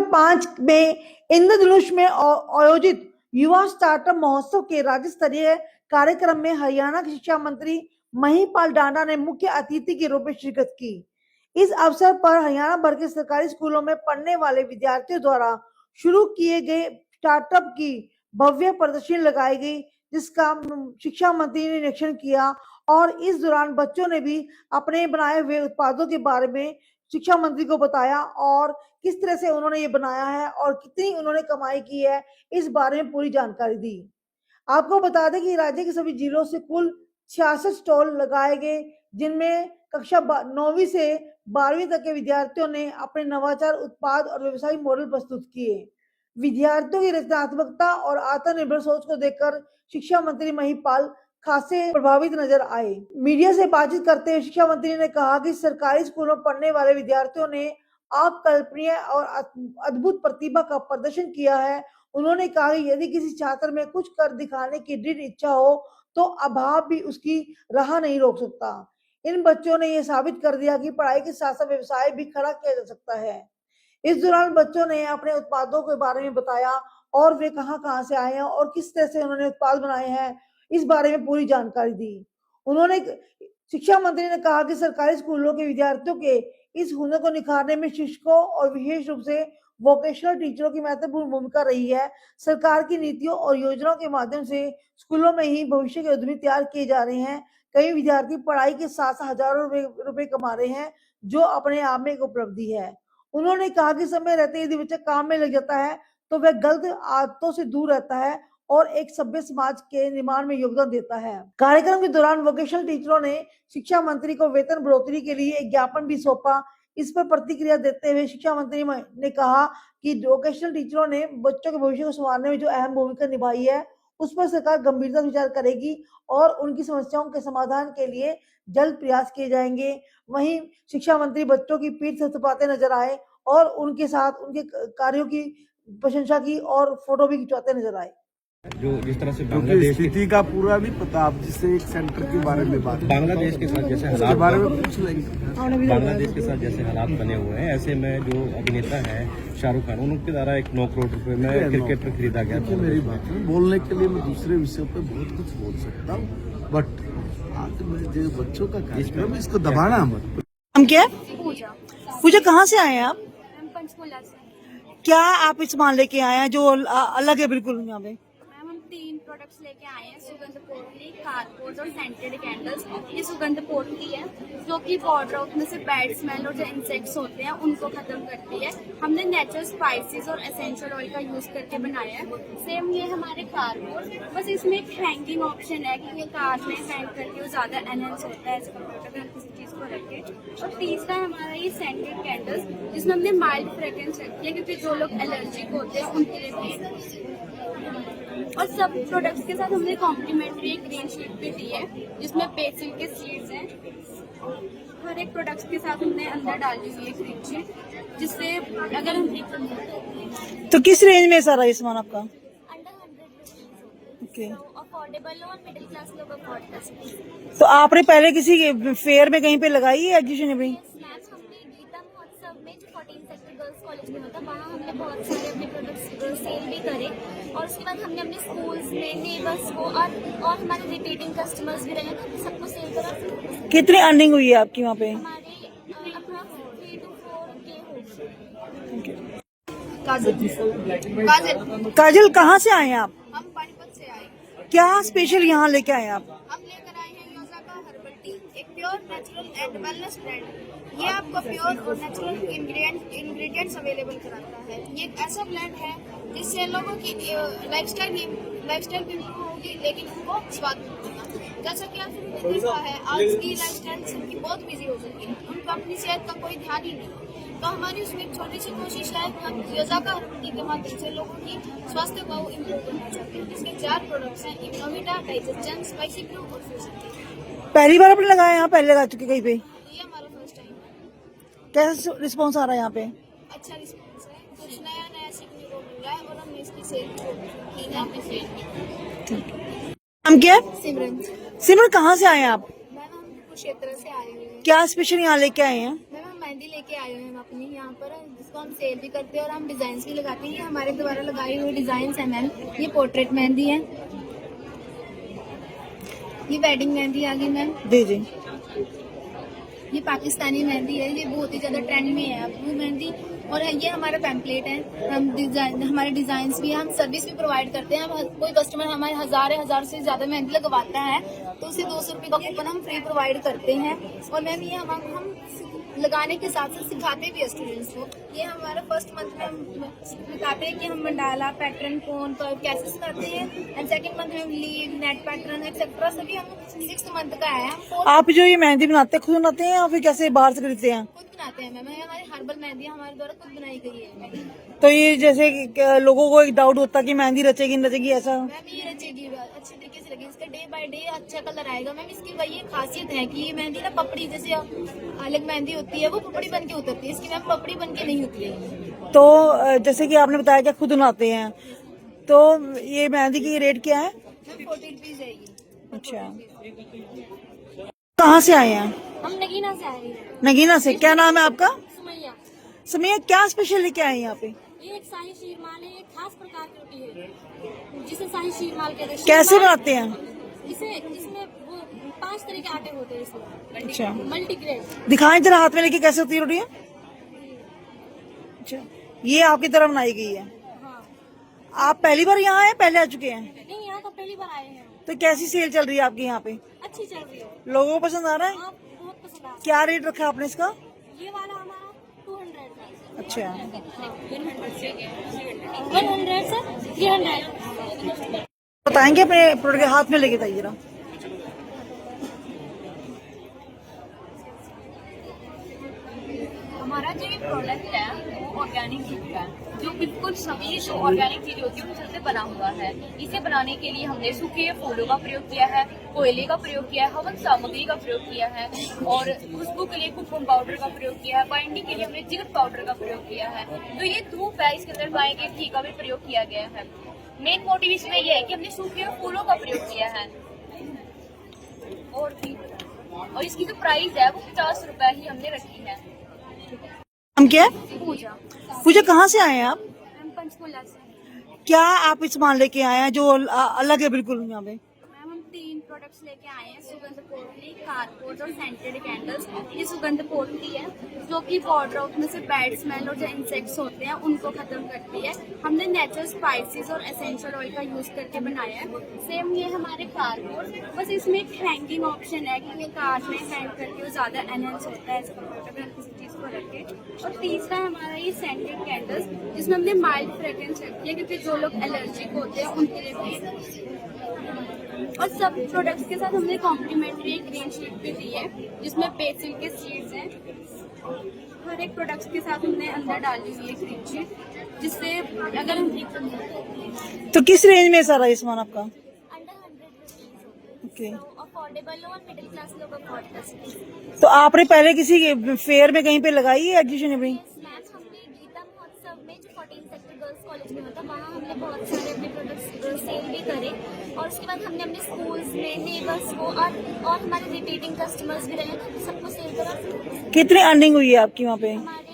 2005 में इंद्रधनुष में आयोजित युवा स्टार्टअप महोत्सव के राज्य स्तरीय कार्यक्रम में हरियाणा के शिक्षा मंत्री महिपाल डांडा ने मुख्य अतिथि के रूप में शिरकत की। इस अवसर पर हरियाणा भर के सरकारी स्कूलों में पढ़ने वाले विद्यार्थियों द्वारा शुरू किए गए स्टार्टअप की भव्य प्रदर्शनी लगाई गई, जिसका शिक्षा मंत्री ने निरीक्षण किया और इस दौरान बच्चों ने भी अपने बनाए हुए उत्पादों के बारे में शिक्षा मंत्री को बताया और किस तरह से उन्होंने ये बनाया है और कितनी उन्होंने कमाई की है, इस बारे में पूरी जानकारी दी। आपको बता दें कि राज्य के सभी जिलों से कुल 66 स्टॉल लगाए गए, जिनमें कक्षा 9वीं से 12वीं तक के विद्यार्थियों ने अपने नवाचार उत्पाद और व्यवसायिक मॉडल प्रस्तुत किए। विद्यार्थियों की रचनात्मकता और आत्मनिर्भर सोच को देखकर शिक्षा मंत्री महिपाल खासे प्रभावित नजर आए। मीडिया से बातचीत करते हुए शिक्षा मंत्री ने कहा कि सरकारी स्कूलों में पढ़ने वाले विद्यार्थियों ने अकल्पनीय और अद्भुत प्रतिभा का प्रदर्शन किया है। उन्होंने कहा कि यदि किसी छात्र में कुछ कर दिखाने की दृढ़ इच्छा हो तो अभाव भी उसकी राह नहीं रोक सकता। इन बच्चों ने यह साबित कर दिया कि पढ़ाई के साथ साथ व्यवसाय भी खड़ा किया जा सकता है। इस दौरान बच्चों ने अपने उत्पादों के बारे में बताया और वे कहां से आए हैं और किस तरह से उन्होंने उत्पाद बनाए हैं, इस बारे में पूरी जानकारी दी। उन्होंने शिक्षा मंत्री ने कहा कि सरकारी स्कूलों के विद्यार्थियों के इस हुनर को निखारने में शिक्षकों और विशेष रूप से वोकेशनल टीचरों की महत्वपूर्ण भूमिका रही है। सरकार की नीतियों और योजनाओं के माध्यम से स्कूलों में ही भविष्य के उद्यमी तैयार किए जा रहे हैं। कई विद्यार्थी पढ़ाई के साथ हजारों रुपए कमा रहे हैं, जो अपने आप में एक उपलब्धि है। उन्होंने कहा कि समय रहते यदि बच्चा काम में लग जाता है तो वह गलत आदतों से दूर रहता है और एक सभ्य समाज के निर्माण में योगदान देता है। कार्यक्रम के दौरान वोकेशनल टीचरों ने शिक्षा मंत्री को वेतन बढ़ोतरी के लिए एक ज्ञापन भी सौंपा। इस पर प्रतिक्रिया देते हुए शिक्षा मंत्री ने कहा कि वोकेशनल टीचरों ने बच्चों के भविष्य को संवारने में जो अहम भूमिका निभाई है, उस पर सरकार गंभीरता से विचार करेगी और उनकी समस्याओं के समाधान के लिए जल्द प्रयास किए जाएंगे। वहीं शिक्षा मंत्री बच्चों की पीठ थपथपाते नजर आए और उनके साथ उनके कार्यों की प्रशंसा की और फोटो भी खिंचवाते नजर आए। जो जिस तरह से बांग्लादेश स्थिति का पूरा नहीं पता, आप जिससे एक सेंटर के बारे में बात, बांग्लादेश के साथ जैसे हालात बारे में पूछ लेंगे। बांग्लादेश के साथ जैसे हालात बने हुए हैं, ऐसे में जो अभिनेता है शाहरुख खान, उनके द्वारा 9 करोड़ रुपए में क्रिकेटर खरीदा गया। मेरी बात है, बोलने के लिए मैं दूसरे विषयों पर बहुत कुछ बोल सकता हूँ, बट आज जो बच्चों का कार्यक्रम है, इसको दबाना मत। हम क्या पूजा पूजा कहाँ से आए हैं आप? पंचकूला से। क्या आप इस सामान लेके आए हैं जो अलग है बिल्कुल यहाँ पे? मैम हम 3 प्रोडक्ट्स लेके आए हैं, सुगंध पोटली, कार्डबोर्ड और सेंटेड कैंडल्स। ये सुगंध पोटली है जो कि वार्डरोब में से बैड स्मेल और जो इंसेक्ट्स होते हैं उनको खत्म करती है। हमने नेचुरल स्पाइसेस और एसेंशियल ऑयल का यूज करके बनाया है। सेम ये हमारे कार्डबोर्ड, बस इसमें एक हैंगिंग ऑप्शन है कि ये कार में हैंग करके वो ज्यादा एनहेंस होता है इसका प्रोडक्ट, अगर किसी चीज को रखे। और तीसरा हमारा ये सेंटेड कैंडल्स, जिसमें हमने माइल्ड फ्रेग्रेंस रखी है क्योंकि जो लोग एलर्जिक होते हैं उनके लिए भी। और सब प्रोडक्ट्स के साथ हमने कॉम्प्लीमेंट्री एक ग्रीन शीट भी दी है जिसमें बेसिल के सीड्स हैं। हर एक प्रोडक्ट्स के साथ हमने अंदर डाली हुई है ग्रीन शीट, जिससे अगर हम तो किस रेंज में सारा ये सामान आपका? Under 100 okay. अफोर्डेबल और मिडिल क्लास लोग अफोर्ड कर सकते हैं। तो आपने पहले किसी फेयर में कहीं पे लगाई है एग्जीबिशन में? मैम हमने गीता महोत्सव में जो 14 सेक्टर गर्ल्स कॉलेज में होता है, वहाँ हमने बहुत सारे अपने प्रोडक्ट्स सेल भी करे और उसके बाद हमने अपने स्कूल्स में नेबर्स को और हमारे रिपीटिंग कस्टमर्स भी रहे तो सबको सेल करा। कितनी अर्निंग हुई है आपकी वहाँ पे? हमारे अप्रॉक्स 3 to 4K हो। काजल कहाँ से आए हैं आप? हम पानीपत से आए। क्या स्पेशल यहाँ लेके आए हैं आप? हम लेकर आए हैं योजा का हर्बल टी, एक pure natural and wellness brand. ये आपको प्योर और नेचुरल इंग्रेडिएंट्स अवेलेबल कराता है। ये एक ऐसा ब्रांड है जिससे लोगों की लाइफस्टाइल भी इम्प्रूव होगी, लेकिन उनको स्वाद मिलेगा। जैसा कि आपने देखा है, आज की लाइफस्टाइल सबकी बहुत बिजी हो चुकी है, उनको अपनी सेहत का कोई ध्यान ही नहीं। तो हमारी उसमें एक छोटी सी कोशिश है कि हम योजा का हर्बल टी के माध्यम से लोगों की स्वास्थ्य को इम्प्रूव करना चाहते हैं। इसके 4 प्रोडक्ट्स हैं, इम्यूनिटा, डाइजेशन, स्पाइसी ब्लू और फ्यूजन टी। पहली बार आपने लगाया यहाँ? पहले लगा चुके कहीं पे? ये हमारा फर्स्ट टाइम है। कैसा रिस्पॉन्स आ रहा है यहाँ पे? अच्छा रिस्पॉन्स है, कुछ नया सीखने को मिल रहा है और हमने इसकी सेल की है, हमने सेल की। हम क्या? सिमरन। सिमरन कहाँ से आए हैं आप? मैम हम कुरुक्षेत्र से आए हुए हैं। क्या स्पेशल यहाँ लेके आए हैं? मैम हम मेहंदी लेके आए हुए हैं अपनी यहाँ पर, जिसको को हम सेल भी करते हैं और हम डिजाइन भी लगाते हैं। ये हमारे द्वारा लगाई हुई डिजाइन है मैम। ये पोर्ट्रेट मेहंदी है, ये वेडिंग मेहंदी आ गई मैम। जी जी। ये पाकिस्तानी मेहंदी है, ये बहुत ही ज्यादा ट्रेंड में है अब वो मेहंदी। और ये हमारा पैम्पलेट है। हम डिजाइन, हमारे डिजाइन भी, हम सर्विस भी प्रोवाइड करते हैं। कोई कस्टमर हमारे हजार से ज्यादा मेहंदी लगवाता है तो उसे 200 रुपये का कूपन हम फ्री प्रोवाइड करते हैं। और मैम ये हम लगाने के साथ साथ सिखाते भी है स्टूडेंट्स को। ये हमारा फर्स्ट मंथ में हम सिखाते हैं कि हम मंडाला पैटर्न कौन कैसे सिखाते हैं, एंड सेकंड मंथ में हम लीव नेट पैटर्न एक्सेट्रा सभी हम 6th मंथ का है। आप जो ये मेहंदी बनाते हैं खुद बनाते हैं या फिर कैसे बाहर से खरीदते हैं? खुद बनाते हैं मैम। हमारी हर्बल मेहंदी हमारे द्वारा खुद बनाई गई है। तो ये जैसे कि लोगों को एक डाउट होता है कि मेहंदी रचेगी नहीं रचेगी, ऐसा? मैम ये रचेगी, अच्छे तरीके से लगेगी। इसका डे बाय डे अच्छा कलर आएगा मैम। इसकी वही खासियत है कि ये मेहंदी ना पपड़ी जैसे अलग मेहंदी होती है वो पपड़ी बन के उतरती है, इसकी मैम पपड़ी बन के नहीं उतरी है। तो जैसे कि आपने बताया कि खुद बनाते हैं, तो ये मेहंदी की रेट क्या है? मैम 40 रुपीज है ये। अच्छा, कहाँ से आए हैं? हम नगीना से आए हैं। नगीना से। क्या नाम है आपका? सुमैया। सुमैया, क्या स्पेशल लेके आए हैं यहाँ पे? ये एक शाही शीरमाल है, एक खास प्रकार की रोटी है जिसे शाही शीरमाल कहते हैं। कैसे बनाते हैं? इसमें वो 5 तरह के आटे होते हैं इसमें। अच्छा, मल्टीग्रेन। दिखाएं जरा हाथ में लेके कैसे होती है रोटी? अच्छा, ये आपकी तरह बनाई गई है। हाँ। आप पहली बार यहाँ आए, पहले आ चुके हैं? नहीं, यहाँ तो पहली बार आए हैं। तो कैसी सेल चल रही है आपकी यहाँ पे? अच्छी चल रही है। लोगों को पसंद आ रहा है? आप बहुत पसंद आ रहा क्या रेट रखा है आपने इसका? है। ये वाला हमारा 200 का। अच्छा, 100 से 300। बताएंगे अपने प्रोडक्ट हाथ में लेके जाइए जरा। हमारा जो ये प्रोडक्ट है वो ऑर्गेनिक चीज का है, जो बिल्कुल सभी जो ऑर्गेनिक चीजें होती है उनसे बना हुआ है। इसे बनाने के लिए हमने सूखे फूलों का प्रयोग किया है, कोयले का प्रयोग किया है, हवन सामग्री का प्रयोग किया है, और खुशबू के लिए कुमकुम पाउडर का प्रयोग किया है, बाइंडिंग के लिए हमने जिगट पाउडर का प्रयोग किया है। तो ये धूप है, इसके अंदर पाएंगे घी का भी प्रयोग किया गया है। मेन मोटिव इसमें यह है कि हमने सूखे फूलों का प्रयोग किया है। और इसकी जो प्राइस है वो 50 रुपए ही हमने रखी है। हम क्या है? पूजा। पूजा, कहाँ से आए हैं आप? मैम पंचकुला से। क्या आप इस सामान लेके आए हैं जो अलग है बिल्कुल यहाँ पे? मैम हम 3 प्रोडक्ट्स लेके आए हैं। सुगंध पोटली, कार्डबोर्ड और सेंटेड कैंडल्स। ये सुगंध पोटली है जो कि वार्डरोब में से बैड स्मेल और जो इंसेक्ट्स होते हैं उनको खत्म करती है। हमने नेचुरल स्पाइसेस और एसेंशियल ऑयल का यूज करके बनाया है। सेम ये हमारे कार्डबोर्ड, बस इसमें एक हैंगिंग ऑप्शन है कि ये कार में हैंग करके वो ज्यादा एनहेंस होता है अगर किसी चीज को रखे। और तीसरा हमारा ये सेंटेड कैंडल्स जिसमें हमने माइल्ड फ्रेग्रेंस रखी है क्योंकि जो लोग एलर्जिक होते हैं उनके लिए भी। और सब प्रोडक्ट्स के साथ हमने कॉम्प्लीमेंट्री एक ग्रीन शीट भी दी है जिसमें बेसिल के सीड्स हैं। हर एक प्रोडक्ट्स के साथ हमने अंदर डाली हुई है ग्रीन शीट, जिससे अगर हम तो किस रेंज में सारा ये सामान आपका? Under 100 rupees okay. अफोर्डेबल हो और मिडिल क्लास लोग अफोर्ड कर सकें। तो आपने पहले किसी फेयर में कहीं पे लगाई है एग्जीबिशन में? मैच हमने गीता महोत्सव में जो 14 सेक्टर गर्ल्स कॉलेज में होता वहाँ हमने बहुत सारे अपने प्रोडक्ट्स सेल भी करे। और उसके बाद हमने अपने स्कूल्स में नेबर्स को और हमारे रिपीटिंग कस्टमर्स भी रहे तो सबको सेल करा। कितनी अर्निंग हुई है आपकी वहाँ पे? हमारे